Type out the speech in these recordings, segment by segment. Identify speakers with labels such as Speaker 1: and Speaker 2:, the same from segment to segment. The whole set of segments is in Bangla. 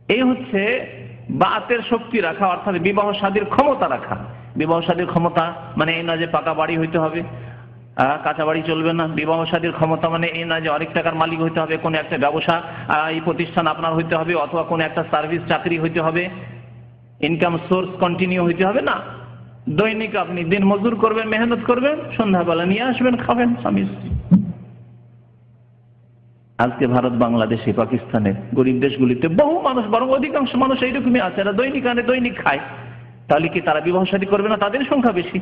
Speaker 1: এই হচ্ছে বাতের শক্তি রাখা, অর্থাৎ বিবাহ শাদীর ক্ষমতা রাখা। বিবাহ শাদীর ক্ষমতা মানে এই না যে পাকা বাড়ি হইতে হবে, কাঁচা বাড়ি চলবে না। বিবাহ শাদীর ক্ষমতা মানে এই না যে অনেক টাকার মালিক হইতে হবে, কোনো একটা ব্যবসা এই প্রতিষ্ঠান আপনার হইতে হবে, অথবা কোনো একটা সার্ভিস চাকরি হইতে হবে, ইনকাম সোর্স কন্টিনিউ হইতে হবে না। দৈনিক আপনি দিন মজুর করবেন, মেহনত করবেন, সন্ধ্যাবেলা নিয়ে আসবেন, খাবেন স্বামী স্ত্রী। আজকে ভারত, বাংলাদেশে, পাকিস্তানে, গরিব দেশগুলিতে বহু মানুষ, বরং অধিকাংশ মানুষ এইরকমই আছে, এরা দৈনিক আনে দৈনিক খায়। তাহলে কি তারা বিবাহ শাদী করবে না? তাদের সংখ্যা বেশি।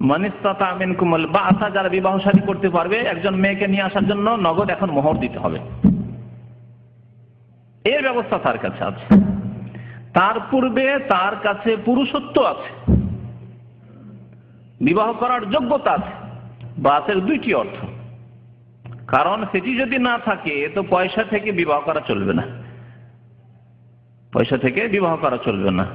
Speaker 1: মানিস্তাতা মিনকুমুল বাআতা, যারা বিবাহ শাদী করতে পারবে, একজন মেয়েকে নিয়ে আসার জন্য নগদ এখন মোহর দিতে হবে, এর ব্যবস্থা তার কাছে আছে। তার পূর্বে তার কাছে পুরুষত্ব আছে, বিবাহ করার যোগ্যতা আছে। বাতের দুইটি অর্থ, কারণ সেটি যদি না থাকে তো পয়সা থেকে বিবাহ করা চলবে না, পয়সা থেকে বিবাহ করা চলবে না।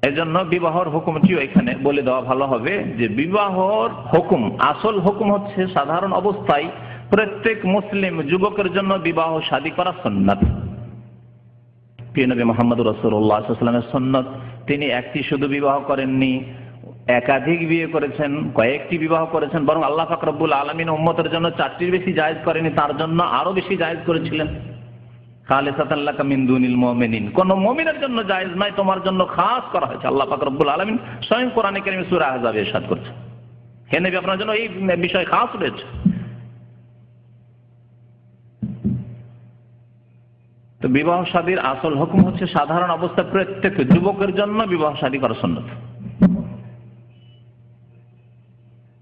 Speaker 1: এজন্য বিবাহর হুকুমটিও এখানে বলে দেওয়া ভালো হবে যে বিবাহর হুকুম, আসল হুকুম হচ্ছে সাধারণ অবস্থায় প্রত্যেক মুসলিম যুবকের জন্য বিবাহ শাদী করা সুন্নাত। প্রিয় নবী মুহাম্মদ রাসূলুল্লাহ সাল্লাল্লাহু আলাইহি ওয়াসাল্লামের সুন্নাত, তিনি একটি শুধু বিবাহ করেননি, একাধিক বিয়ে করেছেন, কয়েকটি বিবাহ করেছেন, বরং আল্লাহ পাক রব্বুল আলামিন উম্মতের জন্য 4টির বেশি জায়েজ করেনি, তার জন্য আরো বেশি জায়েজ করেছিলেন। খালিসাতান লাকা মিন দুনিল মুমিনিন, কোন মুমিনের জন্য জায়েজ নাই, তোমার জন্য খাস করা হয়েছে। আল্লাহ পাক রব্বুল আলামিন স্বয়ং কোরআনে কারীমে সূরা আহজাবে ইরশাদ করেছেন, হে নবী আপনার জন্য এই বিষয় খাস রয়েছে। তো বিবাহ শাদীর আসল হুকুম হচ্ছে সাধারণ অবস্থা প্রত্যেক যুবকের জন্য বিবাহ শাদী করা সুন্নাত।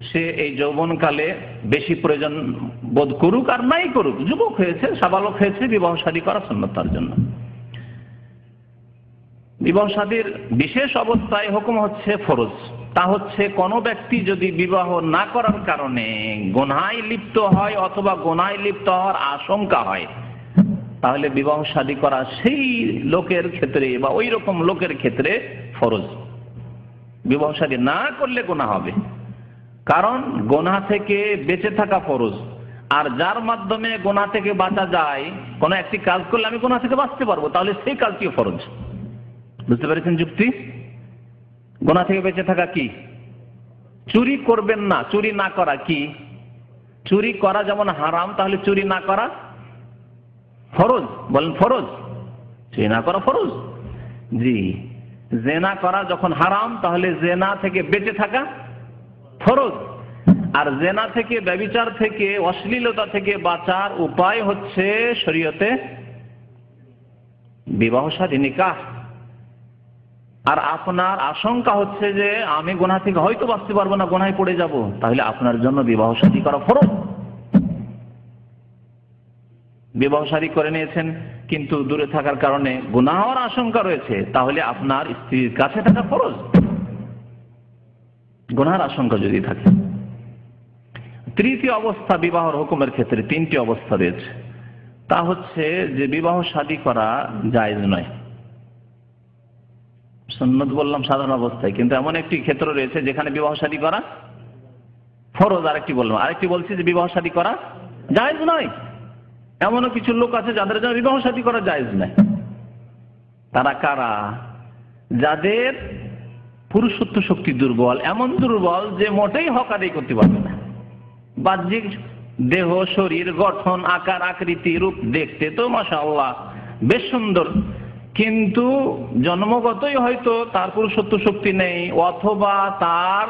Speaker 1: সে এই যৌবনকালে বেশি প্রয়োজন বোধ করুক আর নাই করুক, যুবক হয়েছে, সাবালক হয়েছে, বিবাহ শাদী করা সুন্নাত তার জন্য। বিবাহ শাদীর বিশেষ অবস্থায় হুকুম হচ্ছে ফরজ। তা হচ্ছে কোন ব্যক্তি যদি বিবাহ না করার কারণে গুনাহে লিপ্ত হয় অথবা গুনাহে লিপ্ত হওয়ার আশঙ্কা হয়, তাহলে বিবাহ শাদী করা সেই লোকের ক্ষেত্রে বা ওই রকম লোকের ক্ষেত্রে ফরজ। বিবাহ শাদী না করলে গুনাহ হবে, কারণ গুনাহ থেকে বেঁচে থাকা ফরজ। আর যার মাধ্যমে গুনাহ থেকে বাঁচা যায়, কোন একটি কাজ করলে আমি গুনাহ থেকে বাঁচতে পারবো, তাহলে সেই কাজটিও ফরজ। বুঝতে পেরেছেন যুক্তি? গুনাহ থেকে বেঁচে থাকা কি? চুরি করবেন না, চুরি না করা কি? চুরি করা যেমন হারাম, তাহলে চুরি না করা ফরজ। বলেন ফরজ, চুরি না করা ফরজ। জি, জেনা করা যখন হারাম, তাহলে জেনা থেকে বেঁচে থাকা ফরজ। আর জেনা থেকে, ব্যভিচার থেকে, অশ্লীলতা থেকে বাঁচার উপায় হচ্ছে শরীয়তে বিবাহ শাদী, নিকাহ। আর আপনার আশঙ্কা হচ্ছে যে আমি গুনাহ থেকে হয়তো বাঁচতে পারবো না, গুনাহে পড়ে যাব, তাহলে আপনার জন্য বিবাহ শাদী করা ফরজ। বিবাহ শাদী করে নিয়েছেন কিন্তু দূরে থাকার কারণে গুনাহ হওয়ার আশঙ্কা রয়েছে, তাহলে আপনার স্ত্রীর কাছে থাকা ফরজ, গুনাহের আশঙ্কা যদি থাকে। তৃতীয় অবস্থা বিবাহর হুকুমের ক্ষেত্রে 3টি অবস্থা রয়েছে। তা হচ্ছে যে বিবাহ শাদী করা জায়েজ নয়। সুন্নাত বললাম সাধারণ অবস্থায়, কিন্তু এমন একটি ক্ষেত্র রয়েছে যেখানে বিবাহ শাদী করা ফরজ। আরেকটি বললাম, আরেকটি বলছি যে বিবাহ শাদী করা জায়েজ নয়। এমনও কিছু লোক আছে যাদের জন্য বিবাহ শাদী করা জায়েজ নয়। তারা কারা? যাদের পুরুষত্ব শক্তি দুর্বল, এমন দুর্বল যে মোটেই হক আদায় করতে পারবে না। বাহ্যিক দেহ, শরীর গঠন, আকার আকৃতি, রূপ দেখতে তো মাশাআল্লাহ বেশ সুন্দর, কিন্তু জন্মগতই হয়তো তার পুরুষত্ব শক্তি নেই, অথবা তার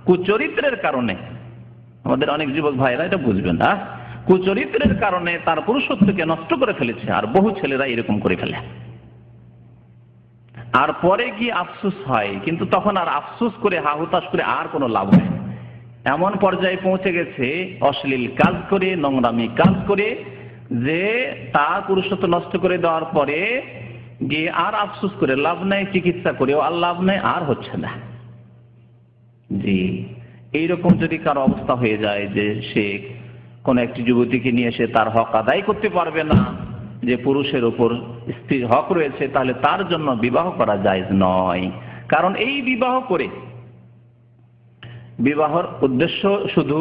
Speaker 1: কুচরিত্রের কারণে, আমাদের অনেক যুবক ভাইরা এটা বুঝবেন না, কুচরিত্রের কারণে তার পুরুষত্বকে নষ্ট করে ফেলেছে। আর বহু ছেলেরা এরকম করে ফেলে, আর পরে কি আফসোস হয়, কিন্তু তখন আর আফসোস করে হাহুতাশ করে আর কোনো লাভ হয়। এমন পর্যায়ে পৌঁছে গেছে অশ্লীল কাজ করে, নোংরামি কাজ করে, যে তার পুরুষত্ব নষ্ট করে দেওয়ার পরে গিয়ে আর আফসোস করে লাভ নাই, চিকিৎসা করেও আর লাভ নাই, আর হচ্ছে না। জি, এইরকম যদি কারো অবস্থা হয়ে যায় যে সে কোন একটি যুবতীকে নিয়ে সে তার হক আদায় করতে পারবে না, যে পুরুষের উপর স্ত্রীর হক রয়েছে, তাহলে তার জন্য বিবাহ করা জায়েজ নয়। কারণ এই বিবাহ করে বিবাহর উদ্দেশ্য শুধু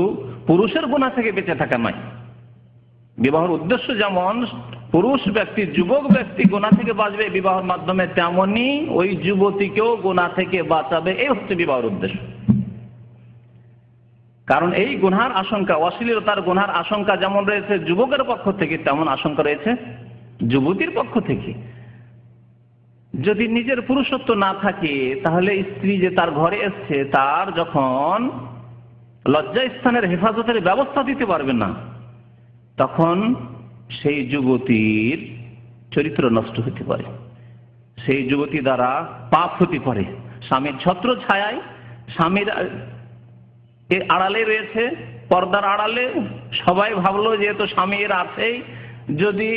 Speaker 1: পুরুষের গুনাহ থেকে বেঁচে থাকা নয়। বিবাহের উদ্দেশ্য যেমন পুরুষ ব্যক্তি, যুবক ব্যক্তি গুনাহ থেকে বাঁচবে বিবাহের মাধ্যমে, তেমনি ওই যুবতীকেও গুনাহ থেকে বাঁচাবে। এই হচ্ছে বিবাহের উদ্দেশ্য। কারণ এই গুনার আশঙ্কা, অশ্লীলতার গুনার আশঙ্কা যেমন রয়েছে যুবকের পক্ষ থেকে, তেমন আশঙ্কা রয়েছে যুবতীর পক্ষ থেকে। যদি নিজের পুরুষত্ব না থাকে, তাহলে স্ত্রী যে তার ঘরে এসছে, তার যখন লজ্জাস্থানের হেফাজতের ব্যবস্থা দিতে পারবে না, তখন সেই যুবতীর চরিত্র নষ্ট হতে পারে, সেই যুবতী দ্বারা পাপ হতে পারে। স্বামীর ছত্র ছায়ায়, স্বামীর এর আড়ালে রয়েছে, পর্দার আড়ালে, সবাই ভাবলো যেহেতু স্বামীর আছেই, যদি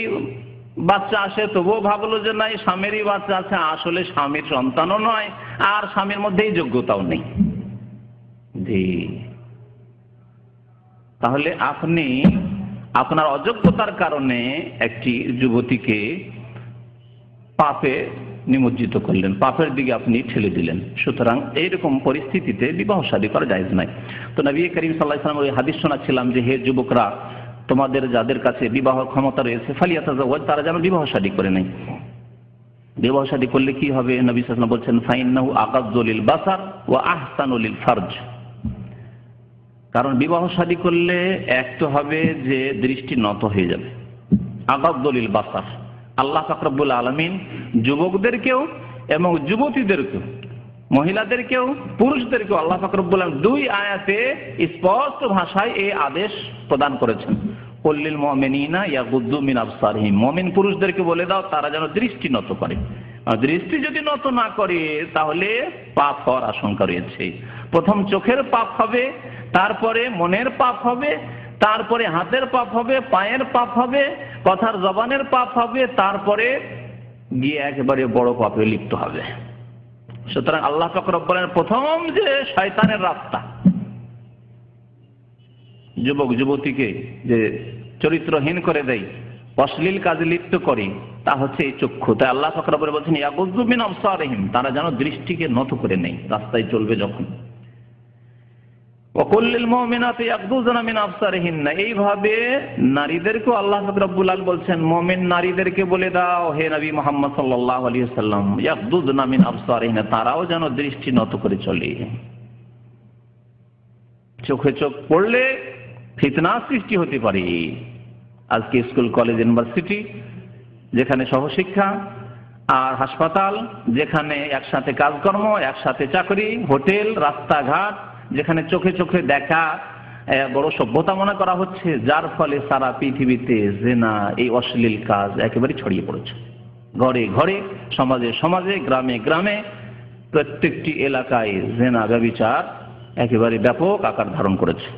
Speaker 1: বাচ্চা আসে তবুও ভাবলো যে নাই স্বামীরই বাচ্চা আছে, আসলে স্বামীর সন্তানও নয়, আর স্বামীর মধ্যেই যোগ্যতাও নেই। জি, তাহলে আপনি আপনার অযোগ্যতার কারণে একটি যুবতীকে পাপে নিমজ্জিত করলেন, পাপের দিকে আপনি ঠেলে দিলেন। সুতরাং এইরকম পরিস্থিতিতে বিবাহ শাদী করা জায়েজ নাই। তো নবী করিম সাল্লাল্লাহু আলাইহি ওয়াসাল্লাম ওই হাদিস শোনাচ্ছিলাম যে, হে যুবকরা, তোমাদের যাদের কাছে বিবাহ ক্ষমতা রয়েছে, ফালিয়াতাজাওয়াজ, তারা যেন বিবাহ শাদী করে নেয়। বিবাহ শাদী করলে কি হবে? নবী সাল্লাল্লাহু আলাইহি ওয়াসাল্লাম বলছেন, ফাইন্নাহু আকাজ্জু লিল বাসার ওয়া আহসানু লিল ফারজ। কারণ বিবাহ শাদী করলে এক তো হবে যে দৃষ্টি নত হয়ে যাবে, আকাজ্জু লিল বাসার। আল্লাহ পাক রব্বুল আলামিন যুবকদেরকেও এবং যুবতীদেরকেও, মহিলাদেরকেও পুরুষদেরকেও আল্লাহ পাক রব্বুল আলামিন দুই আয়াতে স্পষ্ট ভাষায় এই আদেশ প্রদান করেছেন, কুল্লিল মুমিনিনা ইয়াগুদ্দু মিন আবসারিহিম। মুমিন পুরুষদেরকে বলে দাও তারা যেন দৃষ্টি নত করে। আর দৃষ্টি যদি নত না করে তাহলে পাপ হওয়ার আশঙ্কা রয়েছে। প্রথম চোখের পাপ হবে, তারপরে মনের পাপ হবে, তারপরে হাতের পাপ হবে, পায়ের পাপ হবে, কথার জবানের পাপ হবে, তারপরে গিয়ে একেবারে বড় পাপে লিপ্ত হবে। সুতরাং আল্লাহ পাক রব্বুল আলামিন প্রথম যে শয়তানের রাস্তা যুবক যুবতীকে যে চরিত্রহীন করে দেয়, অশ্লীল কাজে লিপ্ত করে, তা হচ্ছে এই চক্ষু। তাই আল্লাহ পাক রব্বুল আলামিন বলছেন, ইয়াগুয্যু মিন আবসারিহিম, তারা যেন দৃষ্টিকে নত করে নেয় রাস্তায় চলবে যখন। ওয়াকুল্লিল মুমিনাতি ইয়াগুযুনা মিন আবসারিহিন্না, এইভাবে নারীদেরকেও আল্লাহ পাক রব্বুল আলামিন বলছেন, মুমিন নারীদেরকে বলে দাও হে নবী মুহাম্মদ সাল্লাল্লাহু আলাইহি ওয়াসাল্লাম, ইয়াগুযুনা মিন আবসারিহিন্না, তারাও যেন দৃষ্টি নত করে চলে। চোখে চোখ পড়লে ফিতনা সৃষ্টি হতে পারে। আজকে স্কুল, কলেজ, ইউনিভার্সিটি, যেখানে সহশিক্ষা, আর হাসপাতাল, যেখানে একসাথে কাজকর্ম, একসাথে চাকরি, হোটেল, রাস্তাঘাট, যেখানে চোখে চোখে দেখা বড় সভ্যতা মনে করা হচ্ছে, যার ফলে সারা পৃথিবীতে জিনা, এই অশ্লীল কাজ একেবারে ছড়িয়ে পড়েছে। ঘরে ঘরে, সমাজে সমাজে, গ্রামে গ্রামে, প্রত্যেকটি এলাকায় জিনা, ব্যভিচার একেবারে ব্যাপক আকার ধারণ করেছে।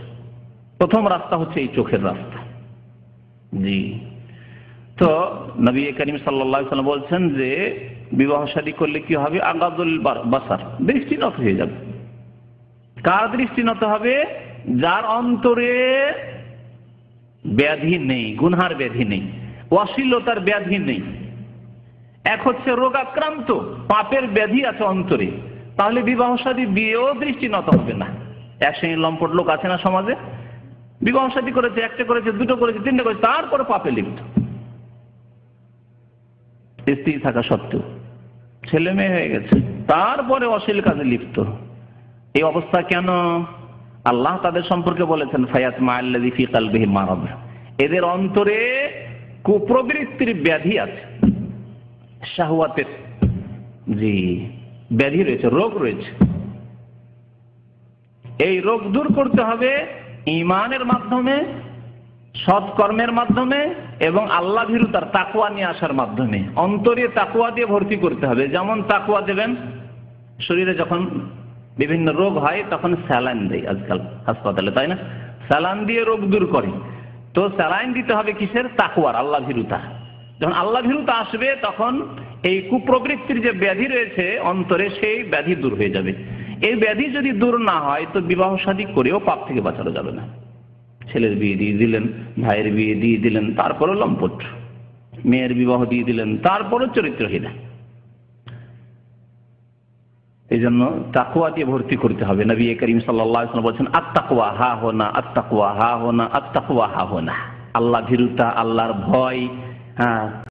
Speaker 1: প্রথম রাস্তা হচ্ছে এই চোখের রাস্তা। জি, তো নবী করিম সাল্লাল্লাহু আলাইহি ওয়াসাল্লাম বলছেন যে বিবাহ শাদী করলে কি হবে? আগাদুল বাসার, দৃষ্টি নত হয়ে যাবে। কার দৃষ্টি নত হবে? যার অন্তরে ব্যাধি নেই, গুনহার ব্যাধি নেই, অশ্লীলতার ব্যাধি নেই। এক হচ্ছে রোগাক্রান্ত, পাপের ব্যাধি আছে অন্তরে, তাহলে বিবাহ শাদী বিয়েও দৃষ্টি নত হবে না। এক শ্রেণীর লম্পট লোক আছে না সমাজে, বিবাহ শাদী করেছে, একটা করেছে, দুটো করেছে, তিনটে করেছে, তারপরে পাপে লিপ্ত, স্ত্রী থাকা সত্ত্বেও, ছেলে মেয়ে হয়ে গেছে, তারপরে অশ্লীল কাজে লিপ্ত। এই অবস্থা কেন? আল্লাহ তাদের সম্পর্কে বলেছেন, ফায়াতমা আল্লাযী ফী কলবিহি মারাদ, এদের অন্তরে কুপ্রবৃত্তির ব্যাধি আছে, শাহওয়াতের জি ব্যাধি রয়েছে, রোগ রয়েছে। এই রোগ দূর করতে হবে ঈমানের মাধ্যমে, সৎকর্মের মাধ্যমে এবং আল্লাহ ভীরুতার তাকওয়া নিয়ে আসার মাধ্যমে। অন্তরে তাকওয়া দিয়ে ভর্তি করতে হবে। যেমন তাকওয়া দেবেন, শরীরে যখন বিভিন্ন রোগ হয় তখন স্যালাইন দেয় আজকাল হাসপাতালে, তাই না? স্যালাইন দিয়ে রোগ দূর করে। তো স্যালাইন দিতে হবে কিসের? তাকওয়ার, আল্লাহ ভীরুতা। যখন আল্লাহ ভীরুতা আসবে তখন এই কুপ্রবৃত্তির যে ব্যাধি রয়েছে অন্তরে, সেই ব্যাধি দূর হয়ে যাবে। এই ব্যাধি যদি দূর না হয় তো বিবাহ শাদী করেও পাপ থেকে বাঁচানো যাবে না। ছেলের বিয়ে দিয়ে দিলেন, ভাইয়ের বিয়ে দিয়ে দিলেন, তারপরও লম্পট, মেয়ের বিবাহ দিয়ে দিলেন, তারপরও চরিত্রহীন। এই জন্য তাকওয়া দিয়ে ভর্তি করতে হবে। নবী করিম সাল্লাল্লাহু আলাইহি ওয়াসাল্লাম বলেছেন, আত্তাকওয়া হা হোনা, আত্তাকওয়া হা হোনা, আত্তাকওয়া হা হোনা। আল্লাহ ভীরুতা, আল্লাহর ভয়,
Speaker 2: হ্যাঁ